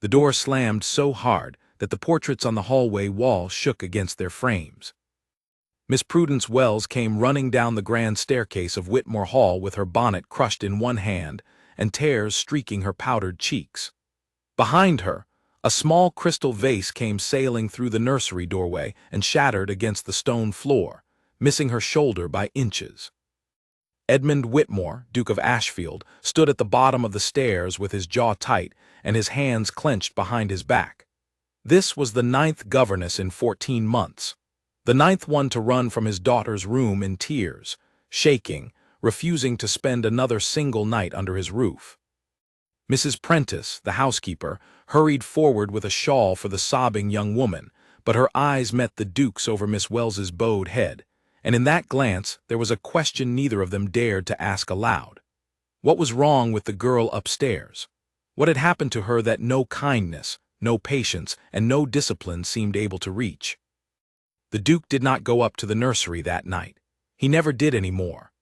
The door slammed so hard that the portraits on the hallway wall shook against their frames. Miss Prudence Wells came running down the grand staircase of Whitmore Hall with her bonnet crushed in one hand and tears streaking her powdered cheeks. Behind her, a small crystal vase came sailing through the nursery doorway and shattered against the stone floor, missing her shoulder by inches. Edmund Whitmore, Duke of Ashfield, stood at the bottom of the stairs with his jaw tight and his hands clenched behind his back. This was the 9th governess in 14 months. The 9th one to run from his daughter's room in tears, shaking, refusing to spend another single night under his roof. Mrs. Prentice, the housekeeper, hurried forward with a shawl for the sobbing young woman, but her eyes met the Duke's over Miss Wells's bowed head, and in that glance there was a question neither of them dared to ask aloud. What was wrong with the girl upstairs? What had happened to her that no kindness, no patience, and no discipline seemed able to reach? The Duke did not go up to the nursery that night. He never did any more.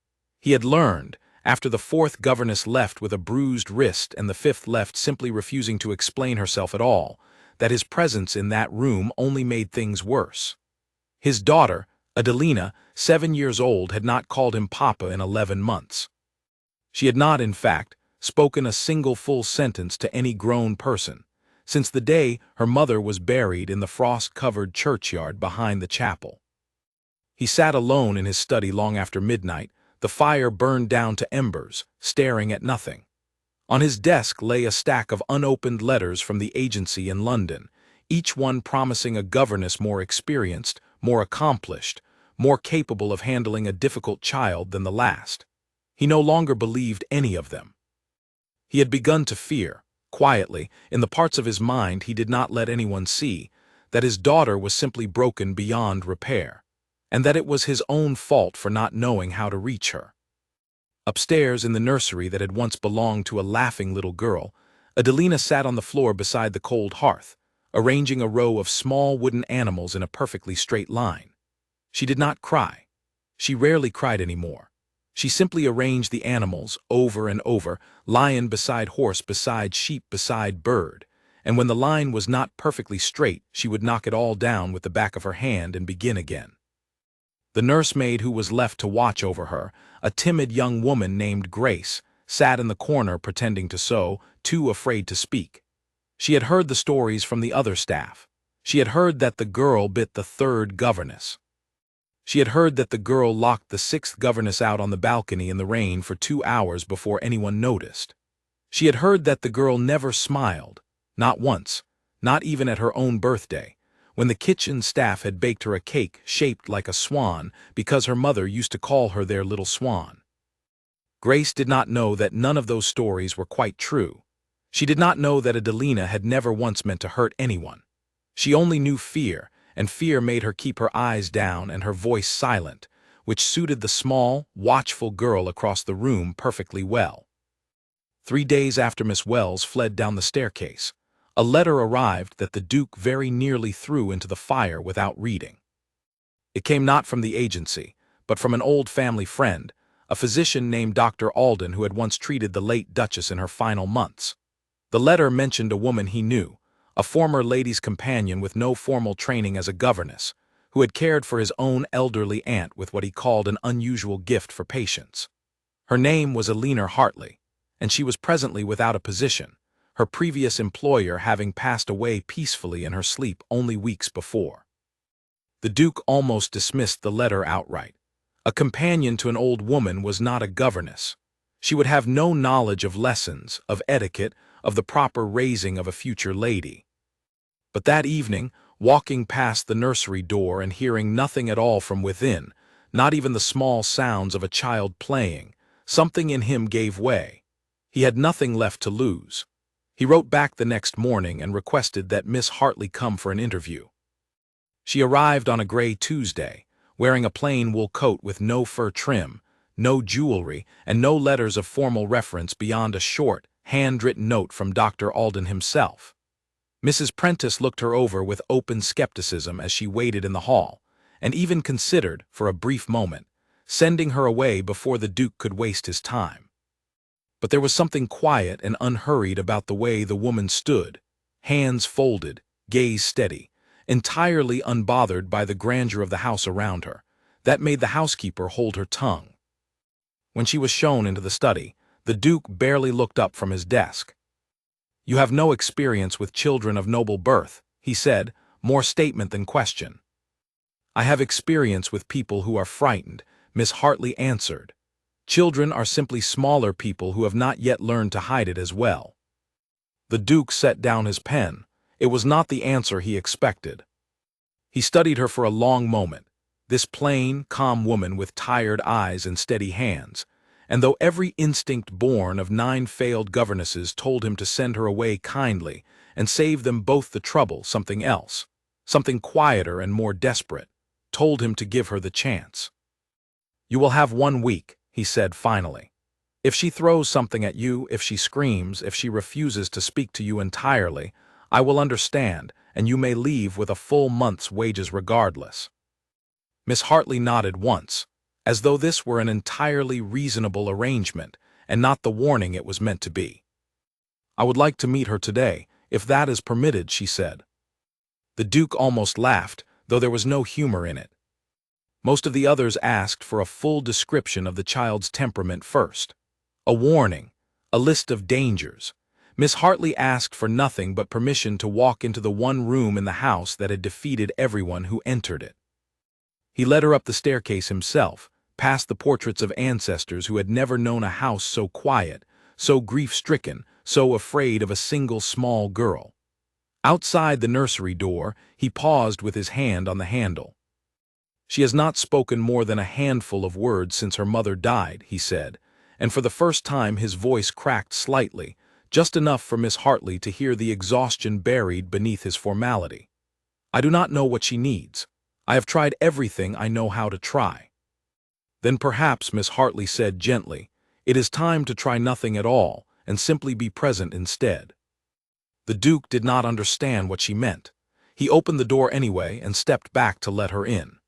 He had learned, after the 4th governess left with a bruised wrist and the 5th left simply refusing to explain herself at all, that his presence in that room only made things worse. His daughter, Adelina, 7 years old, had not called him Papa in 11 months. She had not, in fact, spoken a single full sentence to any grown person, since the day her mother was buried in the frost-covered churchyard behind the chapel. He sat alone in his study long after midnight, the fire burned down to embers, staring at nothing. On his desk lay a stack of unopened letters from the agency in London, each one promising a governess more experienced, more accomplished, more capable of handling a difficult child than the last. He no longer believed any of them. He had begun to fear, quietly, in the parts of his mind he did not let anyone see, that his daughter was simply broken beyond repair, and that it was his own fault for not knowing how to reach her. Upstairs in the nursery that had once belonged to a laughing little girl, Adelina sat on the floor beside the cold hearth, arranging a row of small wooden animals in a perfectly straight line. She did not cry. She rarely cried anymore. She simply arranged the animals over and over, lion beside horse beside sheep beside bird, and when the line was not perfectly straight, she would knock it all down with the back of her hand and begin again. The nursemaid who was left to watch over her, a timid young woman named Grace, sat in the corner pretending to sew, too afraid to speak. She had heard the stories from the other staff. She had heard that the girl bit the 3rd governess. She had heard that the girl locked the 6th governess out on the balcony in the rain for 2 hours before anyone noticed. She had heard that the girl never smiled, not once, not even at her own birthday, when the kitchen staff had baked her a cake shaped like a swan because her mother used to call her their little swan. Grace did not know that none of those stories were quite true. She did not know that Adelina had never once meant to hurt anyone. She only knew fear, and fear made her keep her eyes down and her voice silent, which suited the small, watchful girl across the room perfectly well. 3 days after Miss Wells fled down the staircase, a letter arrived that the Duke very nearly threw into the fire without reading. It came not from the agency, but from an old family friend, a physician named Dr. Alden who had once treated the late Duchess in her final months. The letter mentioned a woman he knew, a former lady's companion with no formal training as a governess, who had cared for his own elderly aunt with what he called an unusual gift for patience. Her name was Eleanor Hartley, and she was presently without a position, her previous employer having passed away peacefully in her sleep only weeks before. The Duke almost dismissed the letter outright. A companion to an old woman was not a governess. She would have no knowledge of lessons, of etiquette, of the proper raising of a future lady. But that evening, walking past the nursery door and hearing nothing at all from within, not even the small sounds of a child playing, something in him gave way. He had nothing left to lose. He wrote back the next morning and requested that Miss Hartley come for an interview. She arrived on a gray Tuesday, wearing a plain wool coat with no fur trim, no jewelry, and no letters of formal reference beyond a short, handwritten note from Dr. Alden himself. Mrs. Prentice looked her over with open skepticism as she waited in the hall, and even considered, for a brief moment, sending her away before the Duke could waste his time. But there was something quiet and unhurried about the way the woman stood, hands folded, gaze steady, entirely unbothered by the grandeur of the house around her. That made the housekeeper hold her tongue. When she was shown into the study, the Duke barely looked up from his desk. "You have no experience with children of noble birth," he said, more statement than question. "I have experience with people who are frightened," Miss Hartley answered. "Children are simply smaller people who have not yet learned to hide it as well." The Duke set down his pen. It was not the answer he expected. He studied her for a long moment, this plain, calm woman with tired eyes and steady hands, and though every instinct born of 9 failed governesses told him to send her away kindly and save them both the trouble, something else, something quieter and more desperate, told him to give her the chance. "You will have 1 week," he said finally. "If she throws something at you, if she screams, if she refuses to speak to you entirely, I will understand, and you may leave with a full month's wages regardless." Miss Hartley nodded once, as though this were an entirely reasonable arrangement, and not the warning it was meant to be. "I would like to meet her today, if that is permitted," she said. The Duke almost laughed, though there was no humor in it. Most of the others asked for a full description of the child's temperament first. A warning, a list of dangers. Miss Hartley asked for nothing but permission to walk into the one room in the house that had defeated everyone who entered it. He led her up the staircase himself, past the portraits of ancestors who had never known a house so quiet, so grief-stricken, so afraid of a single small girl. Outside the nursery door, he paused with his hand on the handle. "She has not spoken more than a handful of words since her mother died," he said, and for the first time his voice cracked slightly, just enough for Miss Hartley to hear the exhaustion buried beneath his formality. "I do not know what she needs. I have tried everything I know how to try." "Then perhaps," Miss Hartley said gently, "it is time to try nothing at all, and simply be present instead." The Duke did not understand what she meant. He opened the door anyway and stepped back to let her in.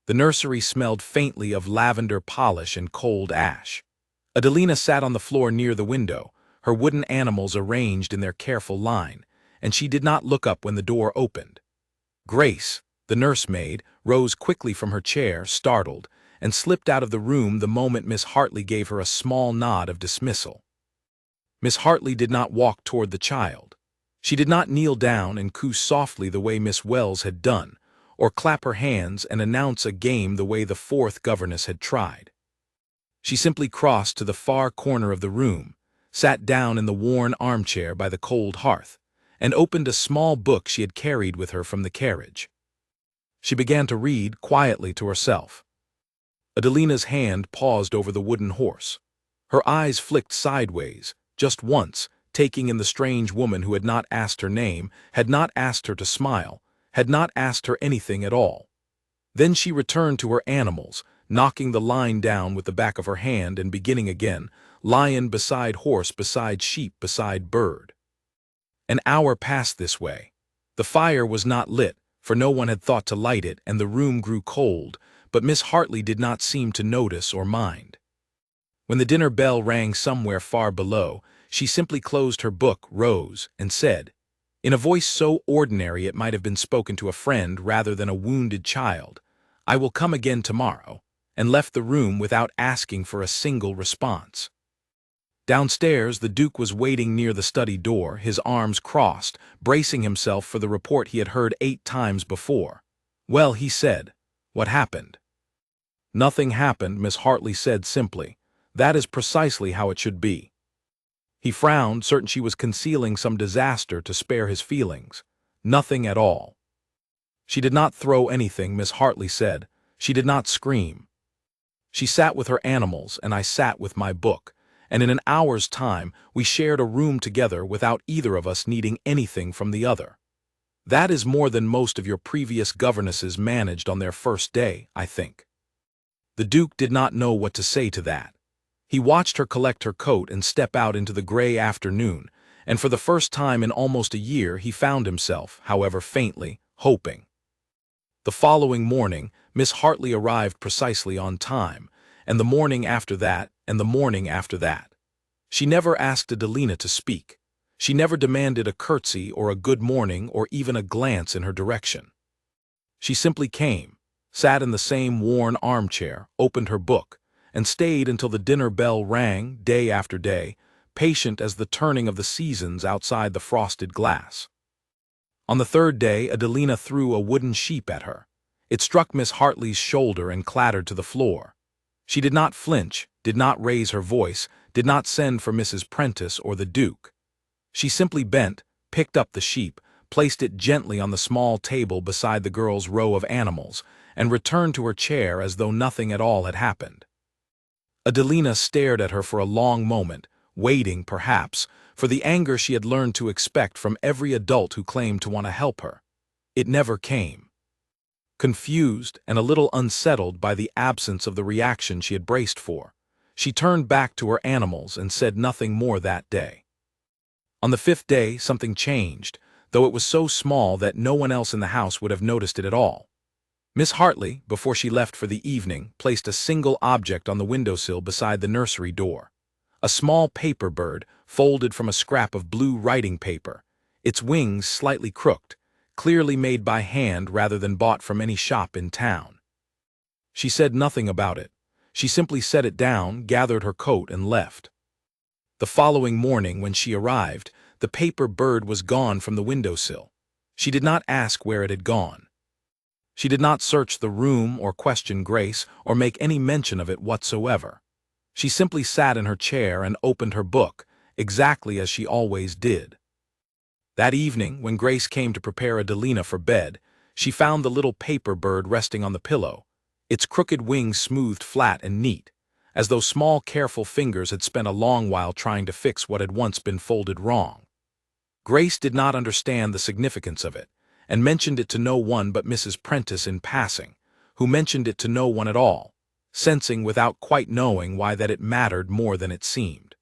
The nursery smelled faintly of lavender polish and cold ash. Adelina sat on the floor near the window, her wooden animals arranged in their careful line, and she did not look up when the door opened. Grace, the nursemaid, rose quickly from her chair, startled, and slipped out of the room the moment Miss Hartley gave her a small nod of dismissal. Miss Hartley did not walk toward the child. She did not kneel down and coo softly the way Miss Wells had done, or clap her hands and announce a game the way the 4th governess had tried. She simply crossed to the far corner of the room, sat down in the worn armchair by the cold hearth, and opened a small book she had carried with her from the carriage. She began to read quietly to herself. Adelina's hand paused over the wooden horse. Her eyes flicked sideways, just once, taking in the strange woman who had not asked her name, had not asked her to smile, had not asked her anything at all. Then she returned to her animals, knocking the line down with the back of her hand and beginning again, lion beside horse beside sheep beside bird. An hour passed this way. The fire was not lit, for no one had thought to light it, and the room grew cold, but Miss Hartley did not seem to notice or mind. When the dinner bell rang somewhere far below, she simply closed her book, rose, and said, in a voice so ordinary it might have been spoken to a friend rather than a wounded child, "I will come again tomorrow," and left the room without asking for a single response. Downstairs, the Duke was waiting near the study door, his arms crossed, bracing himself for the report he had heard 8 times before. "Well," he said, "what happened?" "Nothing happened," Miss Hartley said simply. "That is precisely how it should be." He frowned, certain she was concealing some disaster to spare his feelings. "Nothing at all." "She did not throw anything," Miss Hartley said. "She did not scream. She sat with her animals, and I sat with my book, and in an hour's time we shared a room together without either of us needing anything from the other. That is more than most of your previous governesses managed on their first day, I think." The Duke did not know what to say to that. He watched her collect her coat and step out into the gray afternoon, and for the first time in almost a year he found himself, however faintly, hoping. The following morning, Miss Hartley arrived precisely on time, and the morning after that, and the morning after that. She never asked Adelina to speak. She never demanded a curtsy or a good morning or even a glance in her direction. She simply came, sat in the same worn armchair, opened her book, and stayed until the dinner bell rang day after day, patient as the turning of the seasons outside the frosted glass. On the third day, Adelina threw a wooden sheep at her. It struck Miss Hartley's shoulder and clattered to the floor. She did not flinch, did not raise her voice, did not send for Mrs. Prentice or the Duke. She simply bent, picked up the sheep, placed it gently on the small table beside the girl's row of animals, and returned to her chair as though nothing at all had happened. Adelina stared at her for a long moment, waiting, perhaps, for the anger she had learned to expect from every adult who claimed to want to help her. It never came. Confused and a little unsettled by the absence of the reaction she had braced for, she turned back to her animals and said nothing more that day. On the fifth day, something changed, though it was so small that no one else in the house would have noticed it at all. Miss Hartley, before she left for the evening, placed a single object on the windowsill beside the nursery door. A small paper bird, folded from a scrap of blue writing paper, its wings slightly crooked, clearly made by hand rather than bought from any shop in town. She said nothing about it. She simply set it down, gathered her coat, and left. The following morning, when she arrived, the paper bird was gone from the windowsill. She did not ask where it had gone. She did not search the room or question Grace or make any mention of it whatsoever. She simply sat in her chair and opened her book, exactly as she always did. That evening, when Grace came to prepare Adelina for bed, she found the little paper bird resting on the pillow, its crooked wings smoothed flat and neat, as though small careful fingers had spent a long while trying to fix what had once been folded wrong. Grace did not understand the significance of it, and mentioned it to no one but Mrs. Prentice in passing, who mentioned it to no one at all, sensing without quite knowing why that it mattered more than it seemed.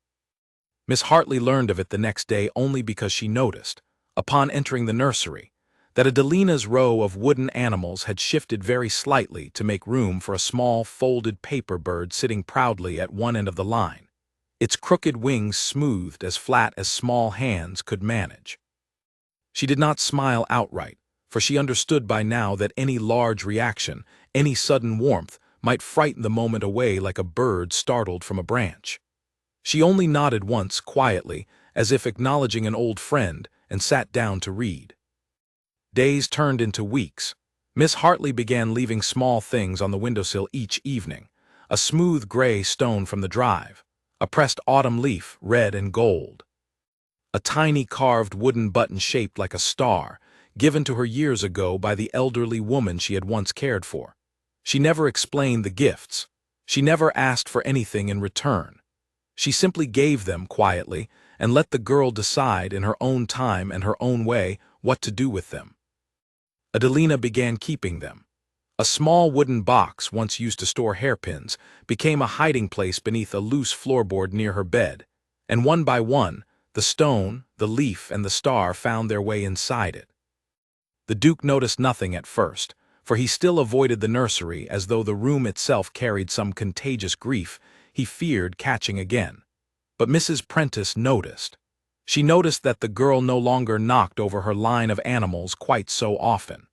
Miss Hartley learned of it the next day only because she noticed, upon entering the nursery, that Adelina's row of wooden animals had shifted very slightly to make room for a small folded paper bird sitting proudly at one end of the line, its crooked wings smoothed as flat as small hands could manage. She did not smile outright, for she understood by now that any large reaction, any sudden warmth, might frighten the moment away like a bird startled from a branch. She only nodded once quietly, as if acknowledging an old friend, and sat down to read. Days turned into weeks. Miss Hartley began leaving small things on the windowsill each evening: a smooth gray stone from the drive, a pressed autumn leaf, red and gold, a tiny carved wooden button shaped like a star, given to her years ago by the elderly woman she had once cared for. She never explained the gifts. She never asked for anything in return. She simply gave them quietly and let the girl decide in her own time and her own way what to do with them. Adelina began keeping them. A small wooden box, once used to store hairpins, became a hiding place beneath a loose floorboard near her bed, and one by one, the stone, the leaf, and the star found their way inside it. The Duke noticed nothing at first, for he still avoided the nursery as though the room itself carried some contagious grief he feared catching again. But Mrs. Prentice noticed. She noticed that the girl no longer knocked over her line of animals quite so often.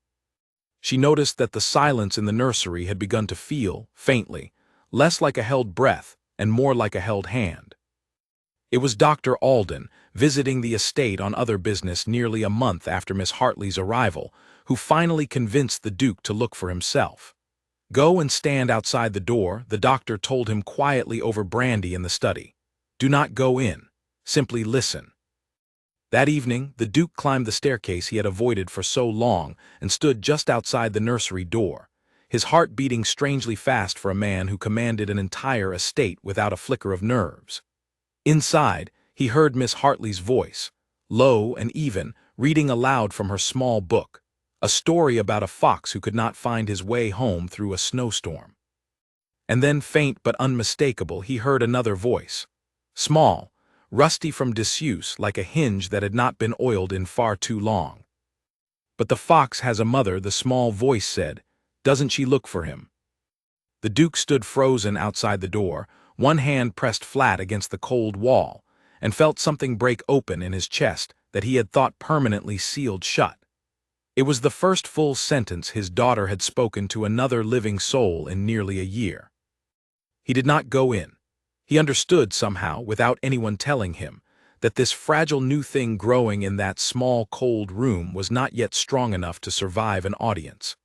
She noticed that the silence in the nursery had begun to feel, faintly, less like a held breath and more like a held hand. It was Dr. Alden, visiting the estate on other business nearly a month after Miss Hartley's arrival, who finally convinced the Duke to look for himself. "Go and stand outside the door," the doctor told him quietly over brandy in the study. "Do not go in. Simply listen." That evening, the Duke climbed the staircase he had avoided for so long and stood just outside the nursery door, his heart beating strangely fast for a man who commanded an entire estate without a flicker of nerves. Inside, he heard Miss Hartley's voice, low and even, reading aloud from her small book, a story about a fox who could not find his way home through a snowstorm. And then, faint but unmistakable, he heard another voice, small, rusty from disuse, like a hinge that had not been oiled in far too long. "But the fox has a mother," the small voice said. "Doesn't she look for him?" The Duke stood frozen outside the door, one hand pressed flat against the cold wall, and felt something break open in his chest that he had thought permanently sealed shut. It was the first full sentence his daughter had spoken to another living soul in nearly a year. He did not go in. He understood somehow, without anyone telling him, that this fragile new thing growing in that small, cold room was not yet strong enough to survive an audience.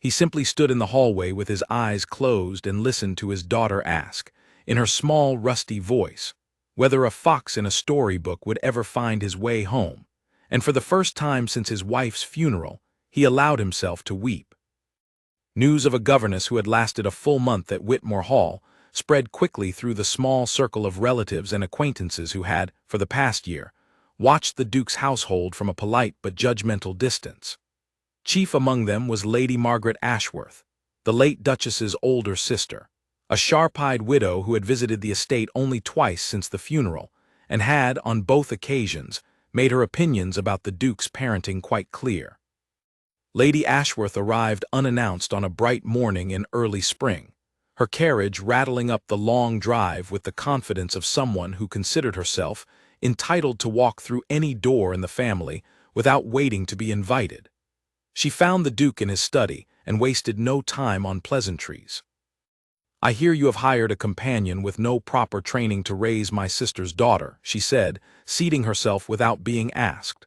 He simply stood in the hallway with his eyes closed and listened to his daughter ask, in her small, rusty voice, whether a fox in a storybook would ever find his way home, and for the first time since his wife's funeral, he allowed himself to weep. News of a governess who had lasted a full month at Whitmore Hall spread quickly through the small circle of relatives and acquaintances who had, for the past year, watched the Duke's household from a polite but judgmental distance. Chief among them was Lady Margaret Ashworth, the late Duchess's older sister, a sharp-eyed widow who had visited the estate only twice since the funeral, and had, on both occasions, made her opinions about the Duke's parenting quite clear. Lady Ashworth arrived unannounced on a bright morning in early spring, her carriage rattling up the long drive with the confidence of someone who considered herself entitled to walk through any door in the family without waiting to be invited. She found the Duke in his study and wasted no time on pleasantries. "I hear you have hired a companion with no proper training to raise my sister's daughter," she said, seating herself without being asked.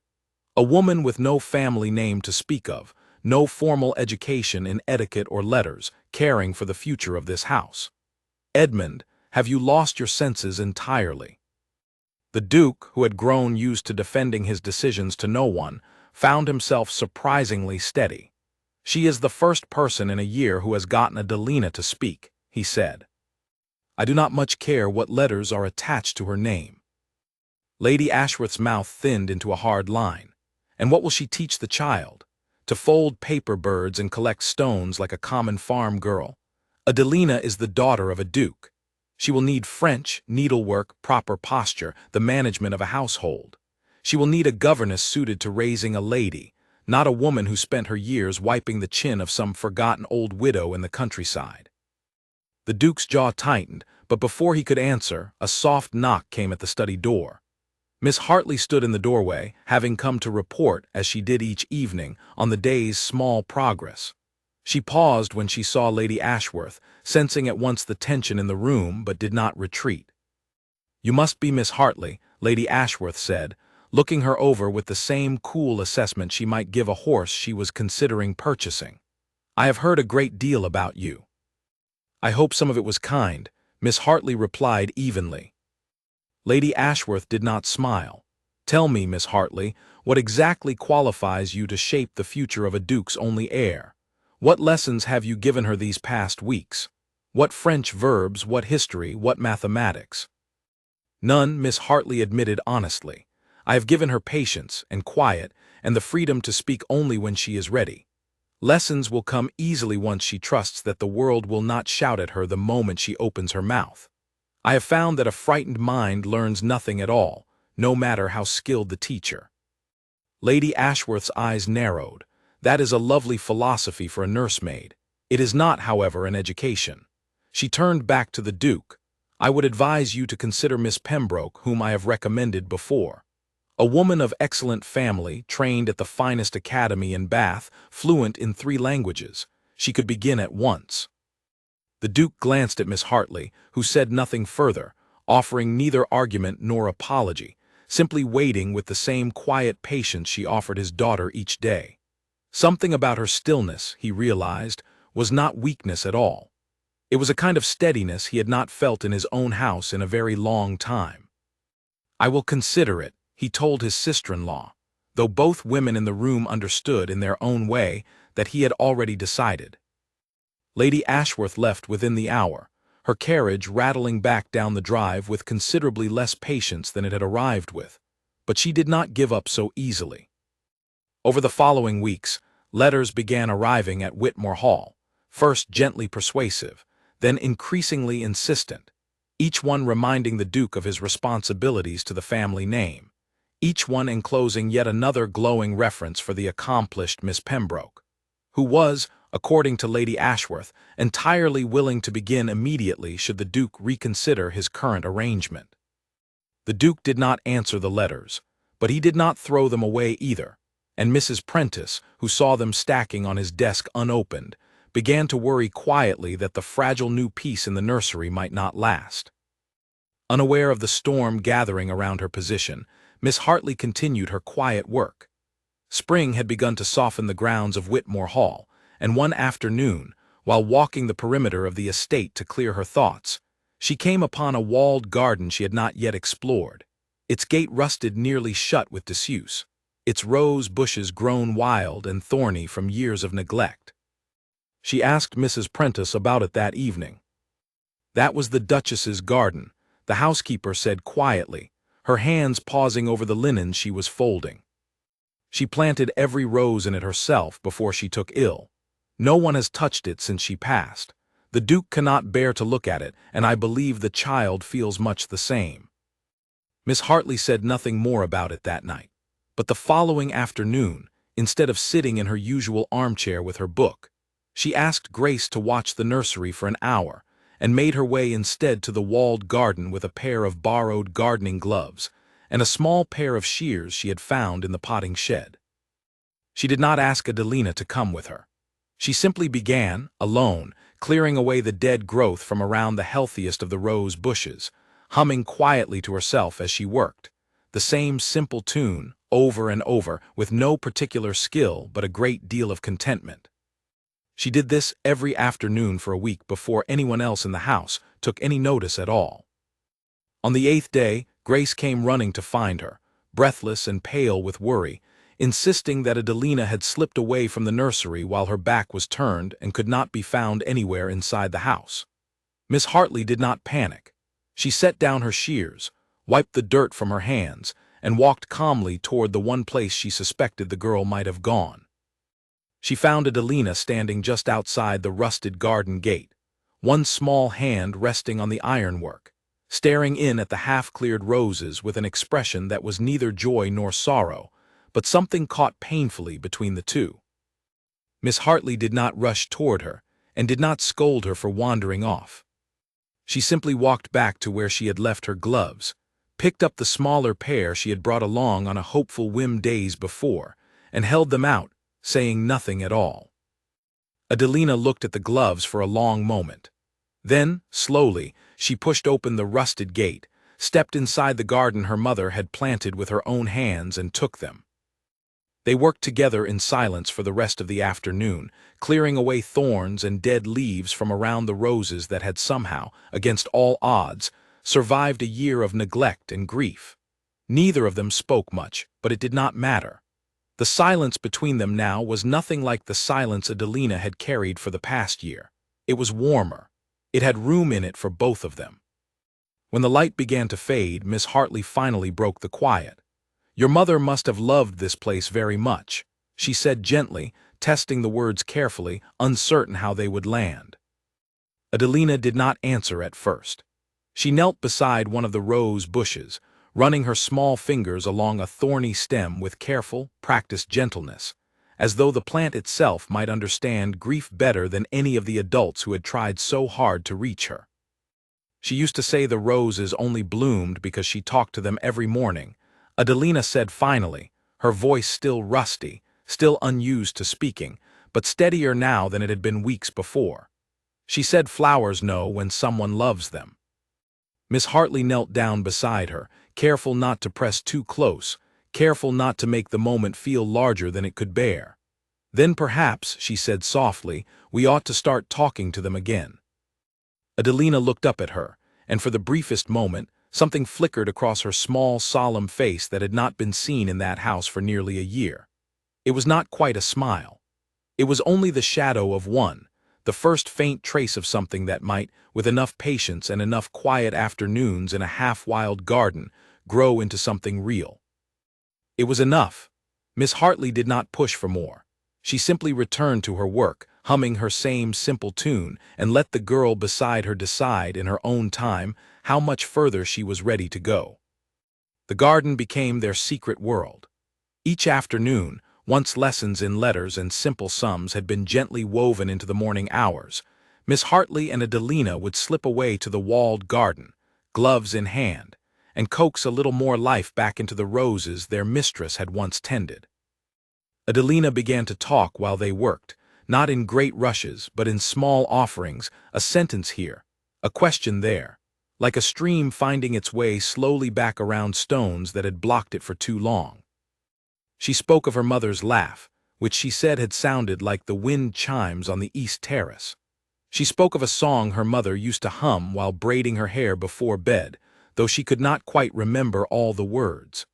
"A woman with no family name to speak of, no formal education in etiquette or letters, caring for the future of this house. Edmund, have you lost your senses entirely?" The Duke, who had grown used to defending his decisions to no one, found himself surprisingly steady. "She is the first person in a year who has gotten Adelina to speak," he said. "I do not much care what letters are attached to her name." Lady Ashworth's mouth thinned into a hard line. "And what will she teach the child? To fold paper birds and collect stones like a common farm girl. Adelina is the daughter of a duke. She will need French, needlework, proper posture, the management of a household. She will need a governess suited to raising a lady, not a woman who spent her years wiping the chin of some forgotten old widow in the countryside." The Duke's jaw tightened, but before he could answer, a soft knock came at the study door. Miss Hartley stood in the doorway, having come to report, as she did each evening, on the day's small progress. She paused when she saw Lady Ashworth, sensing at once the tension in the room, but did not retreat. "You must be Miss Hartley," Lady Ashworth said, looking her over with the same cool assessment she might give a horse she was considering purchasing. "I have heard a great deal about you." "I hope some of it was kind," Miss Hartley replied evenly. Lady Ashworth did not smile. "Tell me, Miss Hartley, what exactly qualifies you to shape the future of a duke's only heir? What lessons have you given her these past weeks? What French verbs, what history, what mathematics?" "None," Miss Hartley admitted honestly. "I have given her patience and quiet and the freedom to speak only when she is ready. Lessons will come easily once she trusts that the world will not shout at her the moment she opens her mouth. I have found that a frightened mind learns nothing at all, no matter how skilled the teacher." Lady Ashworth's eyes narrowed. "That is a lovely philosophy for a nursemaid. It is not, however, an education." She turned back to the Duke. "I would advise you to consider Miss Pembroke, whom I have recommended before. A woman of excellent family, trained at the finest academy in Bath, fluent in 3 languages. She could begin at once." The Duke glanced at Miss Hartley, who said nothing further, offering neither argument nor apology, simply waiting with the same quiet patience she offered his daughter each day. Something about her stillness, he realized, was not weakness at all. It was a kind of steadiness he had not felt in his own house in a very long time. "I will consider it," he told his sister-in-law, though both women in the room understood in their own way that he had already decided. Lady Ashworth left within the hour, her carriage rattling back down the drive with considerably less patience than it had arrived with, but she did not give up so easily. Over the following weeks, letters began arriving at Whitmore Hall, first gently persuasive, then increasingly insistent, each one reminding the Duke of his responsibilities to the family name, each one enclosing yet another glowing reference for the accomplished Miss Pembroke, who was, according to Lady Ashworth, entirely willing to begin immediately should the Duke reconsider his current arrangement. The Duke did not answer the letters, but he did not throw them away either, and Mrs. Prentice, who saw them stacking on his desk unopened, began to worry quietly that the fragile new peace in the nursery might not last. Unaware of the storm gathering around her position, Miss Hartley continued her quiet work. Spring had begun to soften the grounds of Whitmore Hall, and one afternoon, while walking the perimeter of the estate to clear her thoughts, she came upon a walled garden she had not yet explored. Its gate rusted nearly shut with disuse, its rose bushes grown wild and thorny from years of neglect. She asked Mrs. Prentice about it that evening. That was the Duchess's garden, the housekeeper said quietly, her hands pausing over the linen she was folding. She planted every rose in it herself before she took ill. No one has touched it since she passed. The Duke cannot bear to look at it, and I believe the child feels much the same. Miss Hartley said nothing more about it that night, but the following afternoon, instead of sitting in her usual armchair with her book, she asked Grace to watch the nursery for an hour, and made her way instead to the walled garden with a pair of borrowed gardening gloves and a small pair of shears she had found in the potting shed. She did not ask Adelina to come with her. She simply began, alone, clearing away the dead growth from around the healthiest of the rose bushes, humming quietly to herself as she worked, the same simple tune, over and over, with no particular skill but a great deal of contentment. She did this every afternoon for a week before anyone else in the house took any notice at all. On the 8th day, Grace came running to find her, breathless and pale with worry, insisting that Adelina had slipped away from the nursery while her back was turned and could not be found anywhere inside the house. Miss Hartley did not panic. She set down her shears, wiped the dirt from her hands, and walked calmly toward the one place she suspected the girl might have gone. She found Adelina standing just outside the rusted garden gate, one small hand resting on the ironwork, staring in at the half-cleared roses with an expression that was neither joy nor sorrow, but something caught painfully between the two. Miss Hartley did not rush toward her, and did not scold her for wandering off. She simply walked back to where she had left her gloves, picked up the smaller pair she had brought along on a hopeful whim days before, and held them out, saying nothing at all. Adelina looked at the gloves for a long moment. Then, slowly, she pushed open the rusted gate, stepped inside the garden her mother had planted with her own hands, and took them. They worked together in silence for the rest of the afternoon, clearing away thorns and dead leaves from around the roses that had somehow, against all odds, survived a year of neglect and grief. Neither of them spoke much, but it did not matter. The silence between them now was nothing like the silence Adelina had carried for the past year. It was warmer. It had room in it for both of them. When the light began to fade, Miss Hartley finally broke the quiet. "Your mother must have loved this place very much," she said gently, testing the words carefully, uncertain how they would land. Adelina did not answer at first. She knelt beside one of the rose bushes, running her small fingers along a thorny stem with careful, practiced gentleness, as though the plant itself might understand grief better than any of the adults who had tried so hard to reach her. She used to say the roses only bloomed because she talked to them every morning, Adelina said finally, her voice still rusty, still unused to speaking, but steadier now than it had been weeks before. She said flowers know when someone loves them. Miss Hartley knelt down beside her, careful not to press too close, careful not to make the moment feel larger than it could bear. "Then perhaps," she said softly, "we ought to start talking to them again." Adelina looked up at her, and for the briefest moment, something flickered across her small, solemn face that had not been seen in that house for nearly a year. It was not quite a smile. It was only the shadow of one, the first faint trace of something that might, with enough patience and enough quiet afternoons in a half-wild garden, grow into something real. It was enough. Miss Hartley did not push for more. She simply returned to her work, humming her same simple tune, and let the girl beside her decide in her own time how much further she was ready to go. The garden became their secret world. Each afternoon, once lessons in letters and simple sums had been gently woven into the morning hours, Miss Hartley and Adelina would slip away to the walled garden, gloves in hand, and coax a little more life back into the roses their mistress had once tended. Adelina began to talk while they worked, not in great rushes but in small offerings, a sentence here, a question there, like a stream finding its way slowly back around stones that had blocked it for too long. She spoke of her mother's laugh, which she said had sounded like the wind chimes on the east terrace. She spoke of a song her mother used to hum while braiding her hair before bed, though she could not quite remember all the words.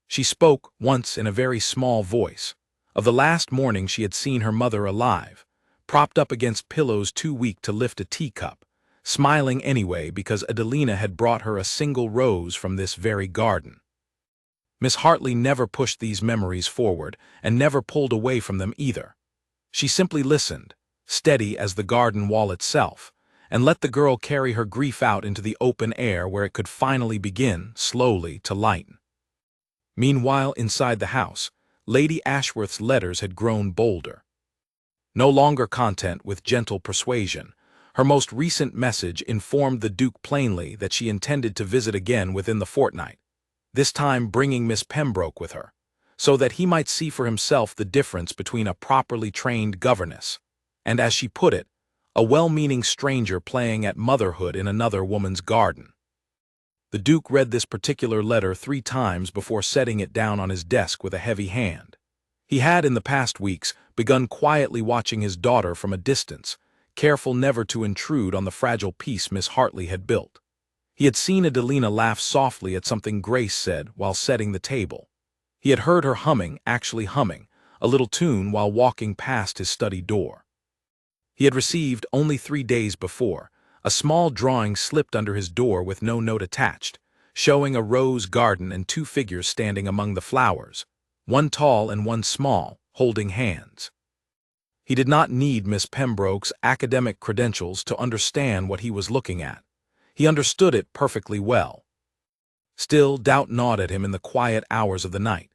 She spoke, once in a very small voice, of the last morning she had seen her mother alive, propped up against pillows too weak to lift a teacup, smiling anyway because Adelina had brought her a single rose from this very garden. Miss Hartley never pushed these memories forward, and never pulled away from them either. She simply listened, steady as the garden wall itself, and let the girl carry her grief out into the open air where it could finally begin, slowly, to lighten. Meanwhile, inside the house, Lady Ashworth's letters had grown bolder. No longer content with gentle persuasion, her most recent message informed the Duke plainly that she intended to visit again within the fortnight, this time bringing Miss Pembroke with her, so that he might see for himself the difference between a properly trained governess and, as she put it, a well-meaning stranger playing at motherhood in another woman's garden. The Duke read this particular letter 3 times before setting it down on his desk with a heavy hand. He had, in the past weeks, begun quietly watching his daughter from a distance, careful never to intrude on the fragile peace Miss Hartley had built. He had seen Adelina laugh softly at something Grace said while setting the table. He had heard her humming, actually humming, a little tune while walking past his study door. He had received, only 3 days before, a small drawing slipped under his door with no note attached, showing a rose garden and 2 figures standing among the flowers, one tall and one small, holding hands. He did not need Miss Pembroke's academic credentials to understand what he was looking at. He understood it perfectly well. Still, doubt gnawed at him in the quiet hours of the night.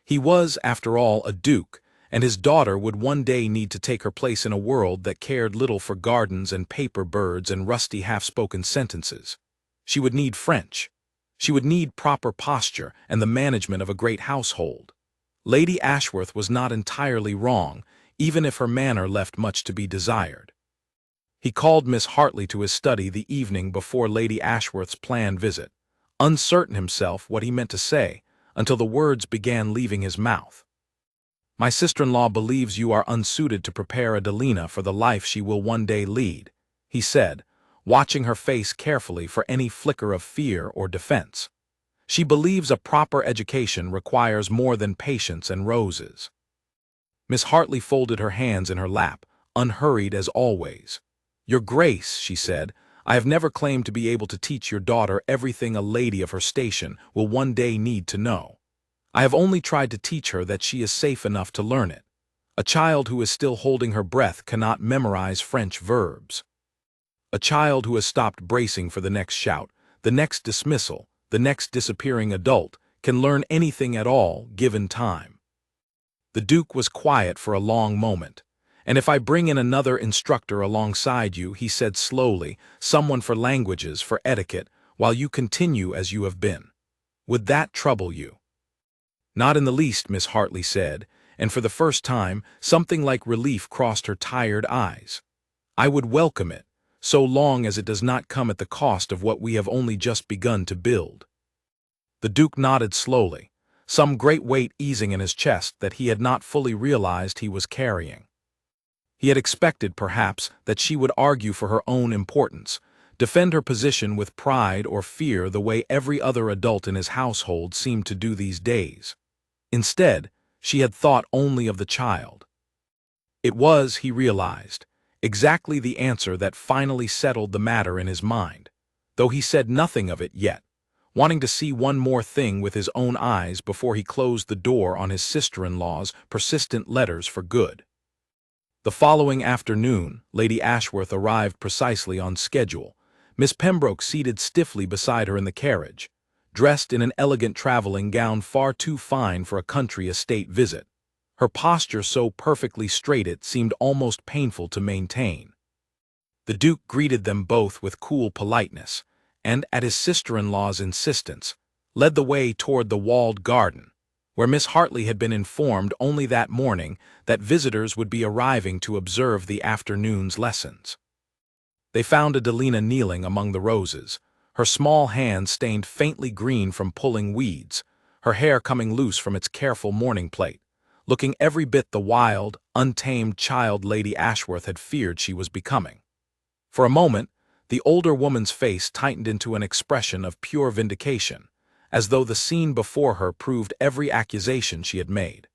He was, after all, a duke, and his daughter would one day need to take her place in a world that cared little for gardens and paper birds and rusty half-spoken sentences. She would need French. She would need proper posture and the management of a great household. Lady Ashworth was not entirely wrong, even if her manner left much to be desired. He called Miss Hartley to his study the evening before Lady Ashworth's planned visit, uncertain himself what he meant to say, until the words began leaving his mouth. "My sister-in-law believes you are unsuited to prepare Adelina for the life she will one day lead," he said, watching her face carefully for any flicker of fear or defense. "She believes a proper education requires more than patience and roses." Miss Hartley folded her hands in her lap, unhurried as always. "Your Grace," she said, "I have never claimed to be able to teach your daughter everything a lady of her station will one day need to know. I have only tried to teach her that she is safe enough to learn it. A child who is still holding her breath cannot memorize French verbs. A child who has stopped bracing for the next shout, the next dismissal, the next disappearing adult, can learn anything at all, given time." The Duke was quiet for a long moment. "And if I bring in another instructor alongside you," he said slowly, "someone for languages, for etiquette, while you continue as you have been, would that trouble you?" "Not in the least," Miss Hartley said, and for the first time, something like relief crossed her tired eyes. "I would welcome it, so long as it does not come at the cost of what we have only just begun to build." The Duke nodded slowly, some great weight easing in his chest that he had not fully realized he was carrying. He had expected, perhaps, that she would argue for her own importance, defend her position with pride or fear the way every other adult in his household seemed to do these days. Instead, she had thought only of the child. It was, he realized, exactly the answer that finally settled the matter in his mind, though he said nothing of it yet, wanting to see one more thing with his own eyes before he closed the door on his sister-in-law's persistent letters for good. The following afternoon, Lady Ashworth arrived precisely on schedule, Miss Pembroke seated stiffly beside her in the carriage, dressed in an elegant traveling gown far too fine for a country estate visit, her posture so perfectly straight it seemed almost painful to maintain. The Duke greeted them both with cool politeness, and, at his sister-in-law's insistence, led the way toward the walled garden, where Miss Hartley had been informed only that morning that visitors would be arriving to observe the afternoon's lessons. They found Adelina kneeling among the roses, her small hands stained faintly green from pulling weeds, her hair coming loose from its careful mourning plait, looking every bit the wild, untamed child Lady Ashworth had feared she was becoming. For a moment, the older woman's face tightened into an expression of pure vindication, as though the scene before her proved every accusation she had made.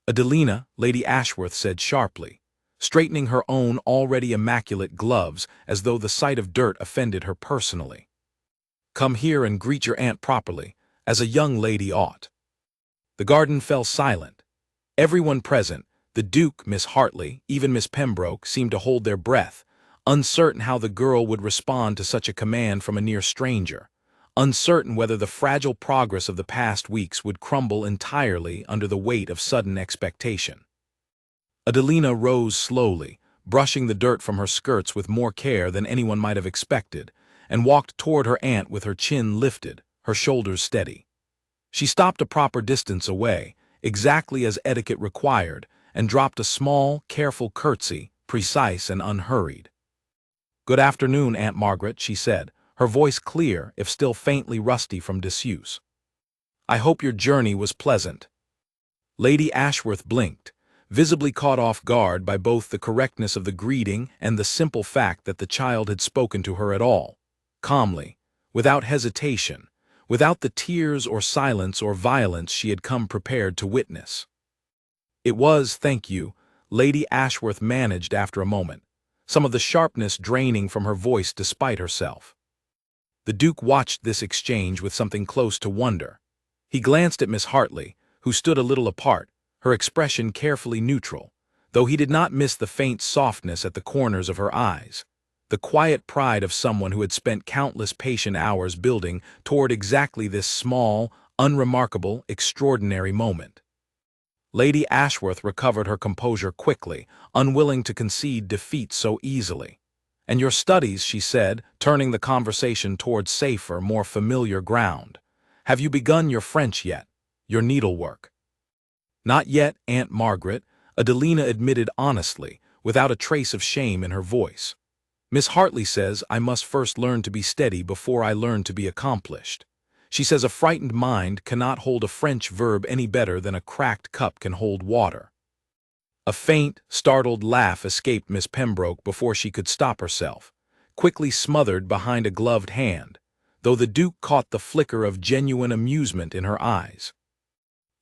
"Adelina," Lady Ashworth said sharply, straightening her own already immaculate gloves as though the sight of dirt offended her personally. "Come here and greet your aunt properly, as a young lady ought." The garden fell silent. Everyone present, the Duke, Miss Hartley, even Miss Pembroke, seemed to hold their breath, uncertain how the girl would respond to such a command from a near stranger, uncertain whether the fragile progress of the past weeks would crumble entirely under the weight of sudden expectation. Adelina rose slowly, brushing the dirt from her skirts with more care than anyone might have expected, and walked toward her aunt with her chin lifted, her shoulders steady. She stopped a proper distance away, exactly as etiquette required, and dropped a small, careful curtsy, precise and unhurried. "Good afternoon, Aunt Margaret," she said, her voice clear if still faintly rusty from disuse. "I hope your journey was pleasant." Lady Ashworth blinked, visibly caught off guard by both the correctness of the greeting and the simple fact that the child had spoken to her at all, calmly, without hesitation, without the tears or silence or violence she had come prepared to witness. "It was, thank you," Lady Ashworth managed after a moment, some of the sharpness draining from her voice despite herself. The Duke watched this exchange with something close to wonder. He glanced at Miss Hartley, who stood a little apart, her expression carefully neutral, though he did not miss the faint softness at the corners of her eyes, the quiet pride of someone who had spent countless patient hours building toward exactly this small, unremarkable, extraordinary moment. Lady Ashworth recovered her composure quickly, unwilling to concede defeat so easily. "And your studies," she said, turning the conversation toward safer, more familiar ground. "Have you begun your French yet? Your needlework?" "Not yet, Aunt Margaret," Adelina admitted honestly, without a trace of shame in her voice. "Miss Hartley says I must first learn to be steady before I learn to be accomplished. She says a frightened mind cannot hold a French verb any better than a cracked cup can hold water." A faint, startled laugh escaped Miss Pembroke before she could stop herself, quickly smothered behind a gloved hand, though the Duke caught the flicker of genuine amusement in her eyes.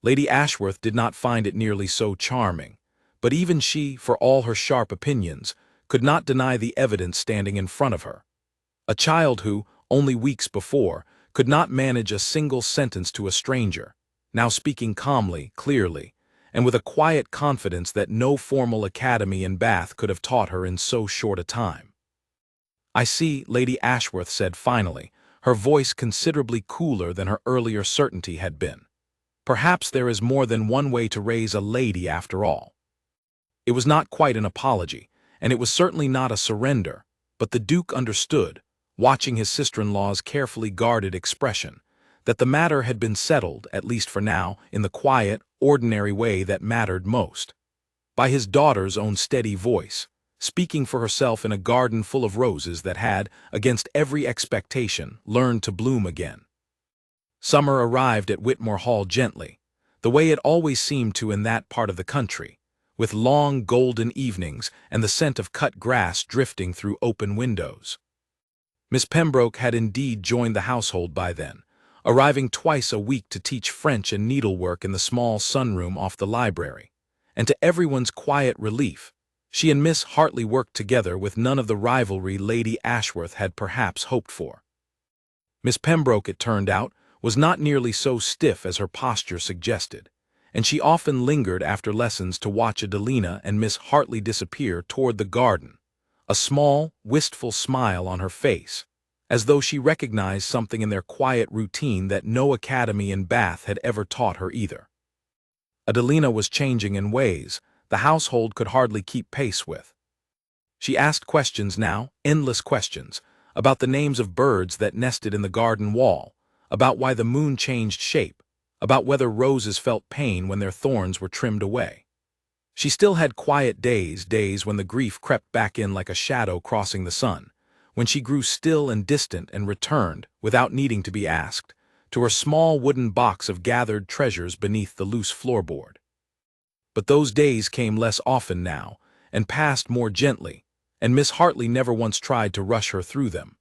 Lady Ashworth did not find it nearly so charming, but even she, for all her sharp opinions, could not deny the evidence standing in front of her. A child who, only weeks before, could not manage a single sentence to a stranger, now speaking calmly, clearly, and with a quiet confidence that no formal academy in Bath could have taught her in so short a time. "I see," Lady Ashworth said finally, her voice considerably cooler than her earlier certainty had been. "Perhaps there is more than one way to raise a lady after all." It was not quite an apology, and it was certainly not a surrender, but the Duke understood, watching his sister-in-law's carefully guarded expression, that the matter had been settled, at least for now, in the quiet, ordinary way that mattered most. By his daughter's own steady voice, speaking for herself in a garden full of roses that had, against every expectation, learned to bloom again. Summer arrived at Whitmore Hall gently, the way it always seemed to in that part of the country, with long golden evenings and the scent of cut grass drifting through open windows. Miss Pembroke had indeed joined the household by then, arriving twice a week to teach French and needlework in the small sunroom off the library, and to everyone's quiet relief, she and Miss Hartley worked together with none of the rivalry Lady Ashworth had perhaps hoped for. Miss Pembroke, it turned out, was not nearly so stiff as her posture suggested, and she often lingered after lessons to watch Adelina and Miss Hartley disappear toward the garden, a small, wistful smile on her face, as though she recognized something in their quiet routine that no academy in Bath had ever taught her either. Adelina was changing in ways the household could hardly keep pace with. She asked questions now, endless questions, about the names of birds that nested in the garden wall, about why the moon changed shape, about whether roses felt pain when their thorns were trimmed away. She still had quiet days when the grief crept back in like a shadow crossing the sun, when she grew still and distant and returned, without needing to be asked, to her small wooden box of gathered treasures beneath the loose floorboard. But those days came less often now, and passed more gently, and Miss Hartley never once tried to rush her through them.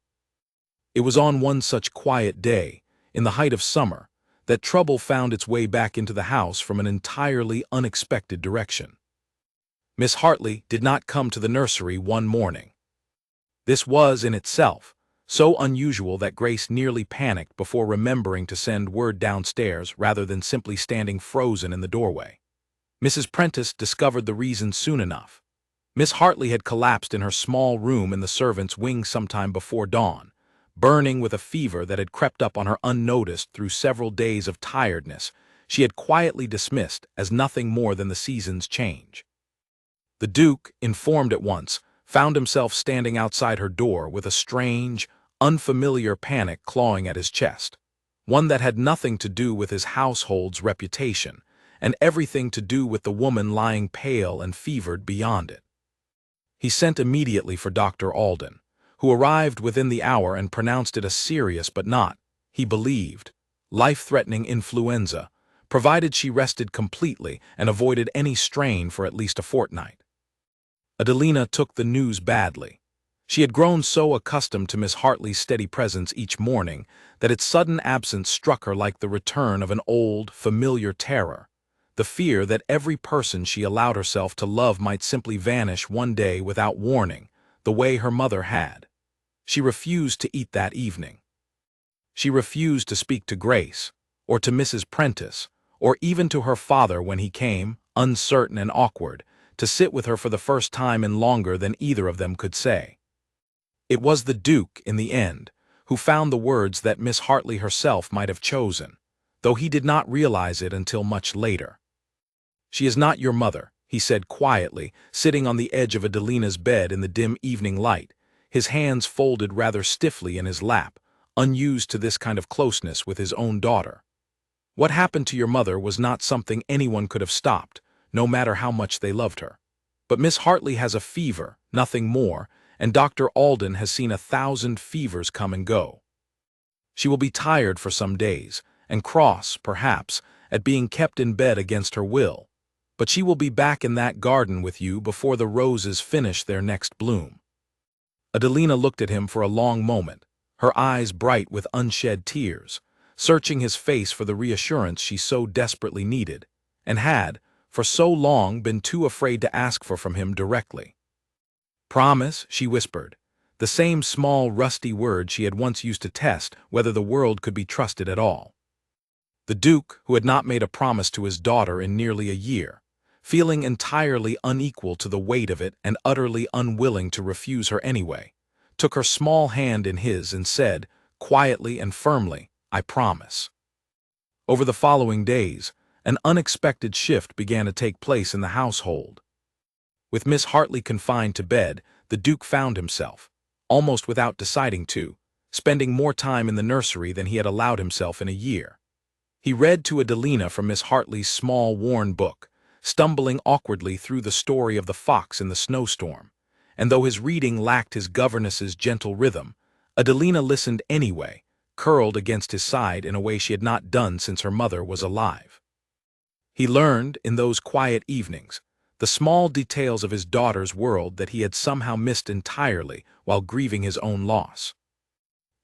It was on one such quiet day, in the height of summer, that trouble found its way back into the house from an entirely unexpected direction. Miss Hartley did not come to the nursery one morning. This was, in itself, so unusual that Grace nearly panicked before remembering to send word downstairs rather than simply standing frozen in the doorway. Mrs. Prentice discovered the reason soon enough. Miss Hartley had collapsed in her small room in the servants' wing sometime before dawn, burning with a fever that had crept up on her unnoticed through several days of tiredness she had quietly dismissed as nothing more than the season's change. The Duke, informed at once, found himself standing outside her door with a strange, unfamiliar panic clawing at his chest, one that had nothing to do with his household's reputation, and everything to do with the woman lying pale and fevered beyond it. He sent immediately for Dr. Alden, who arrived within the hour and pronounced it a serious but not, he believed, life-threatening influenza, provided she rested completely and avoided any strain for at least a fortnight. Adelina took the news badly. She had grown so accustomed to Miss Hartley's steady presence each morning that its sudden absence struck her like the return of an old, familiar terror, the fear that every person she allowed herself to love might simply vanish one day without warning, the way her mother had. She refused to eat that evening. She refused to speak to Grace, or to Mrs. Prentice, or even to her father when he came, uncertain and awkward, to sit with her for the first time in longer than either of them could say. It was the Duke, in the end, who found the words that Miss Hartley herself might have chosen, though he did not realize it until much later. "She is not your mother," he said quietly, sitting on the edge of Adelina's bed in the dim evening light, his hands folded rather stiffly in his lap, unused to this kind of closeness with his own daughter. "What happened to your mother was not something anyone could have stopped, no matter how much they loved her. But Miss Hartley has a fever, nothing more, and Dr. Alden has seen 1,000 fevers come and go. She will be tired for some days, and cross, perhaps, at being kept in bed against her will, but she will be back in that garden with you before the roses finish their next bloom." Adelina looked at him for a long moment, her eyes bright with unshed tears, searching his face for the reassurance she so desperately needed, and had, for so long, been too afraid to ask for from him directly. "Promise," she whispered, the same small rusty word she had once used to test whether the world could be trusted at all. The Duke, who had not made a promise to his daughter in nearly a year, feeling entirely unequal to the weight of it and utterly unwilling to refuse her anyway, took her small hand in his and said, quietly and firmly, "I promise." Over the following days, an unexpected shift began to take place in the household. With Miss Hartley confined to bed, the Duke found himself, almost without deciding to, spending more time in the nursery than he had allowed himself in a year. He read to Adelina from Miss Hartley's small worn book, stumbling awkwardly through the story of the fox in the snowstorm, and though his reading lacked his governess's gentle rhythm, Adelina listened anyway, curled against his side in a way she had not done since her mother was alive. He learned, in those quiet evenings, the small details of his daughter's world that he had somehow missed entirely while grieving his own loss.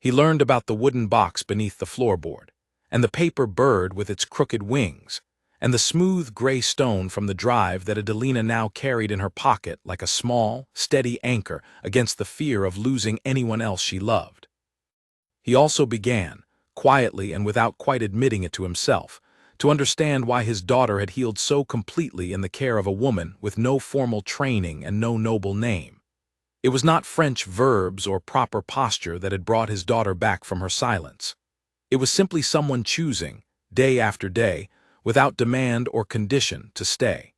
He learned about the wooden box beneath the floorboard, and the paper bird with its crooked wings, and the smooth gray stone from the drive that Adelina now carried in her pocket like a small, steady anchor against the fear of losing anyone else she loved. He also began, quietly and without quite admitting it to himself, to understand why his daughter had healed so completely in the care of a woman with no formal training and no noble name. It was not French verbs or proper posture that had brought his daughter back from her silence. It was simply someone choosing, day after day, without demand or condition, to stay.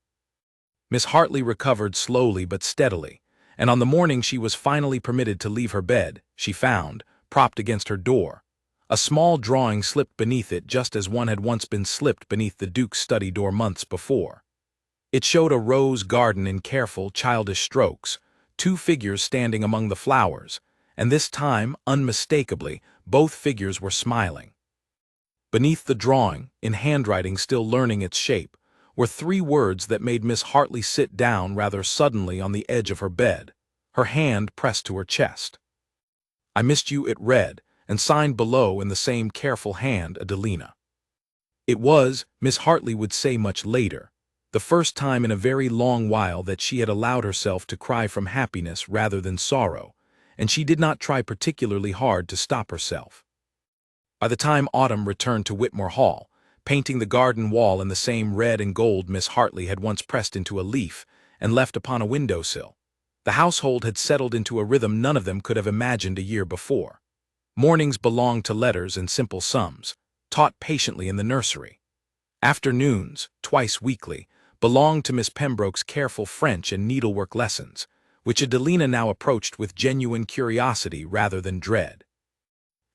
Miss Hartley recovered slowly but steadily, and on the morning she was finally permitted to leave her bed, she found, propped against her door, a small drawing slipped beneath it just as one had once been slipped beneath the Duke's study door months before. It showed a rose garden in careful, childish strokes, two figures standing among the flowers, and this time, unmistakably, both figures were smiling. Beneath the drawing, in handwriting still learning its shape, were three words that made Miss Hartley sit down rather suddenly on the edge of her bed, her hand pressed to her chest. "I missed you," it read, and signed below in the same careful hand, Adelina. It was, Miss Hartley would say much later, the first time in a very long while that she had allowed herself to cry from happiness rather than sorrow, and she did not try particularly hard to stop herself. By the time autumn returned to Whitmore Hall, painting the garden wall in the same red and gold Miss Hartley had once pressed into a leaf and left upon a windowsill, the household had settled into a rhythm none of them could have imagined a year before. Mornings belonged to letters and simple sums, taught patiently in the nursery. Afternoons, twice weekly, belonged to Miss Pembroke's careful French and needlework lessons, which Adelina now approached with genuine curiosity rather than dread.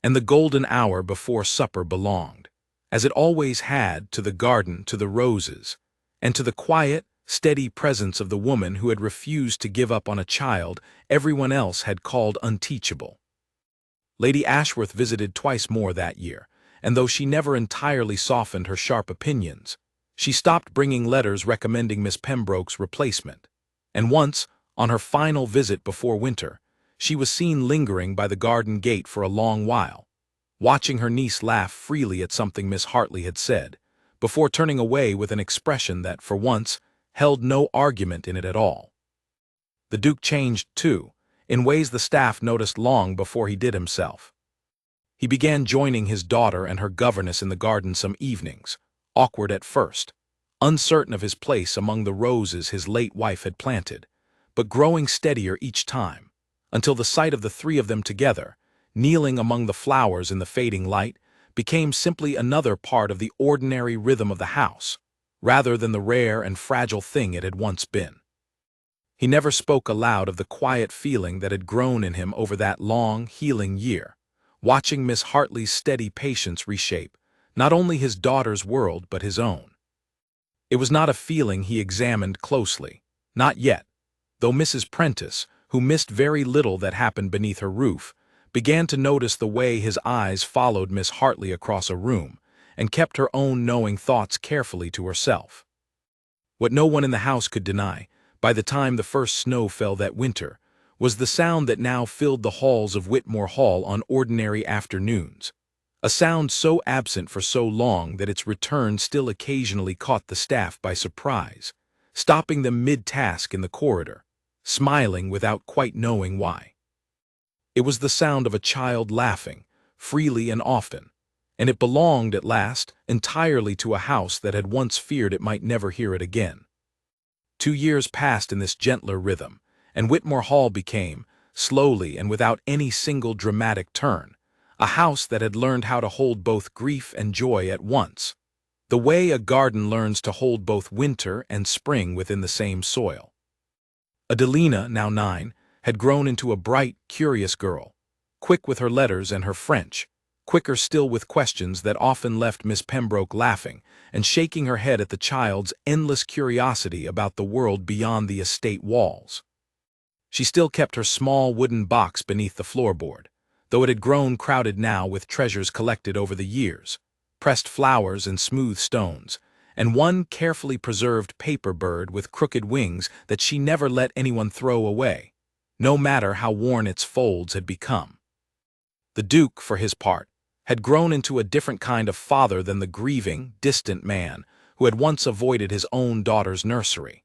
And the golden hour before supper belonged, as it always had, to the garden, to the roses, and to the quiet, steady presence of the woman who had refused to give up on a child everyone else had called unteachable. Lady Ashworth visited twice more that year, and though she never entirely softened her sharp opinions, she stopped bringing letters recommending Miss Pembroke's replacement, and once, on her final visit before winter, she was seen lingering by the garden gate for a long while, watching her niece laugh freely at something Miss Hartley had said, before turning away with an expression that, for once, held no argument in it at all. The Duke changed, too, in ways the staff noticed long before he did himself. He began joining his daughter and her governess in the garden some evenings, awkward at first, uncertain of his place among the roses his late wife had planted, but growing steadier each time, until the sight of the three of them together, kneeling among the flowers in the fading light, became simply another part of the ordinary rhythm of the house, rather than the rare and fragile thing it had once been. He never spoke aloud of the quiet feeling that had grown in him over that long, healing year, watching Miss Hartley's steady patience reshape not only his daughter's world but his own. It was not a feeling he examined closely, not yet, though Mrs. Prentice, who missed very little that happened beneath her roof, began to notice the way his eyes followed Miss Hartley across a room, and kept her own knowing thoughts carefully to herself. What no one in the house could deny, by the time the first snow fell that winter, was the sound that now filled the halls of Whitmore Hall on ordinary afternoons, a sound so absent for so long that its return still occasionally caught the staff by surprise, stopping them mid-task in the corridor, smiling without quite knowing why. It was the sound of a child laughing, freely and often, and it belonged, at last, entirely to a house that had once feared it might never hear it again. 2 years passed in this gentler rhythm, and Whitmore Hall became, slowly and without any single dramatic turn, a house that had learned how to hold both grief and joy at once, the way a garden learns to hold both winter and spring within the same soil. Adelina, now 9, had grown into a bright, curious girl, quick with her letters and her French, quicker still with questions that often left Miss Pembroke laughing and shaking her head at the child's endless curiosity about the world beyond the estate walls. She still kept her small wooden box beneath the floorboard, though it had grown crowded now with treasures collected over the years, pressed flowers and smooth stones, and one carefully preserved paper bird with crooked wings that she never let anyone throw away, no matter how worn its folds had become. The Duke, for his part, had grown into a different kind of father than the grieving, distant man who had once avoided his own daughter's nursery.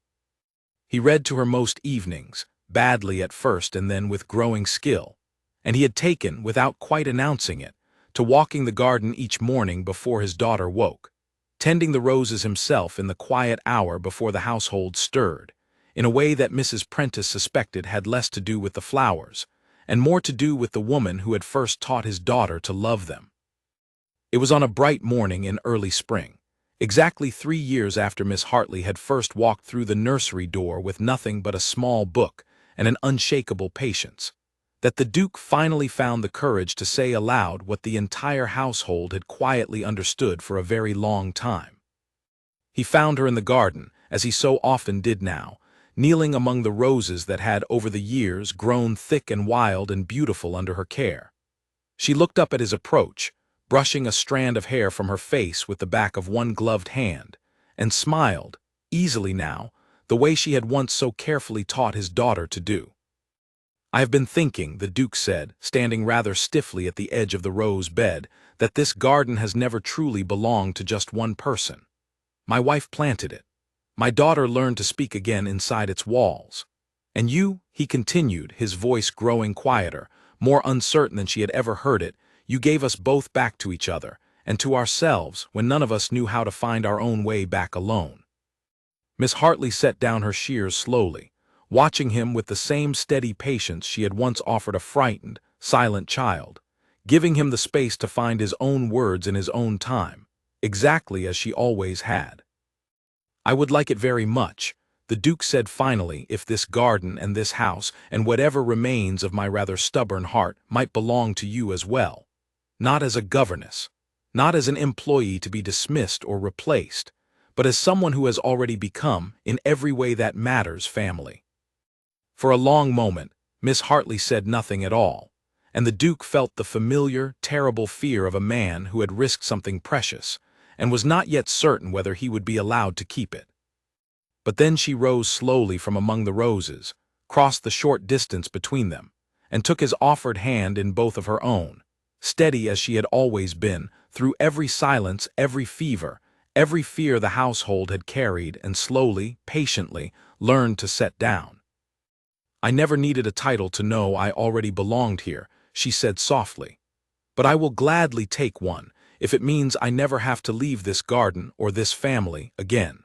He read to her most evenings, badly at first and then with growing skill, and he had taken, without quite announcing it, to walking the garden each morning before his daughter woke, tending the roses himself in the quiet hour before the household stirred, in a way that Mrs. Prentice suspected had less to do with the flowers, and more to do with the woman who had first taught his daughter to love them. It was on a bright morning in early spring, exactly 3 years after Miss Hartley had first walked through the nursery door with nothing but a small book and an unshakable patience, that the Duke finally found the courage to say aloud what the entire household had quietly understood for a very long time. He found her in the garden, as he so often did now, kneeling among the roses that had over the years grown thick and wild and beautiful under her care. She looked up at his approach, brushing a strand of hair from her face with the back of one gloved hand, and smiled, easily now, the way she had once so carefully taught his daughter to do. "I have been thinking," the Duke said, standing rather stiffly at the edge of the rose bed, "that this garden has never truly belonged to just one person. My wife planted it. My daughter learned to speak again inside its walls. And you," he continued, his voice growing quieter, more uncertain than she had ever heard it, "you gave us both back to each other, and to ourselves, when none of us knew how to find our own way back alone." Miss Hartley set down her shears slowly, watching him with the same steady patience she had once offered a frightened, silent child, giving him the space to find his own words in his own time, exactly as she always had. "I would like it very much," the Duke said finally, "if this garden and this house and whatever remains of my rather stubborn heart might belong to you as well. Not as a governess, not as an employee to be dismissed or replaced, but as someone who has already become, in every way that matters, family." For a long moment, Miss Hartley said nothing at all, and the Duke felt the familiar, terrible fear of a man who had risked something precious, and was not yet certain whether he would be allowed to keep it. But then she rose slowly from among the roses, crossed the short distance between them, and took his offered hand in both of her own, steady as she had always been, through every silence, every fever, every fear the household had carried and slowly, patiently, learned to set down. "I never needed a title to know I already belonged here," she said softly, "but I will gladly take one, if it means I never have to leave this garden or this family again."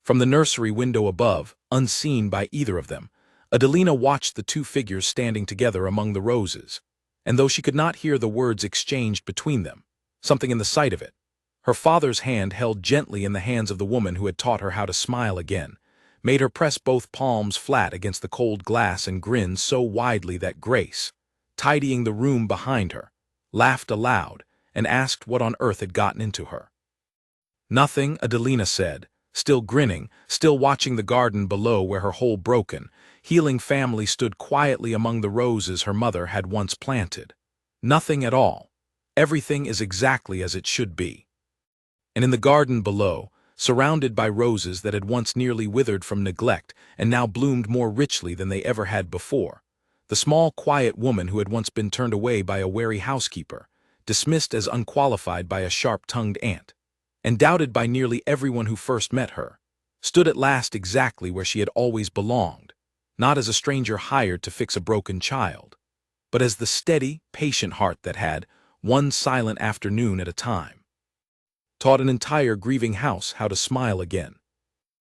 From the nursery window above, unseen by either of them, Adelina watched the two figures standing together among the roses, and though she could not hear the words exchanged between them, something in the sight of it, her father's hand held gently in the hands of the woman who had taught her how to smile again, made her press both palms flat against the cold glass and grin so widely that Grace, tidying the room behind her, laughed aloud and asked what on earth had gotten into her. "Nothing," Adelina said, still grinning, still watching the garden below where her whole broken, healing family stood quietly among the roses her mother had once planted. "Nothing at all. Everything is exactly as it should be." And in the garden below, surrounded by roses that had once nearly withered from neglect and now bloomed more richly than they ever had before, the small quiet woman who had once been turned away by a wary housekeeper, dismissed as unqualified by a sharp-tongued aunt, and doubted by nearly everyone who first met her, stood at last exactly where she had always belonged, not as a stranger hired to fix a broken child, but as the steady, patient heart that had, one silent afternoon at a time, taught an entire grieving house how to smile again.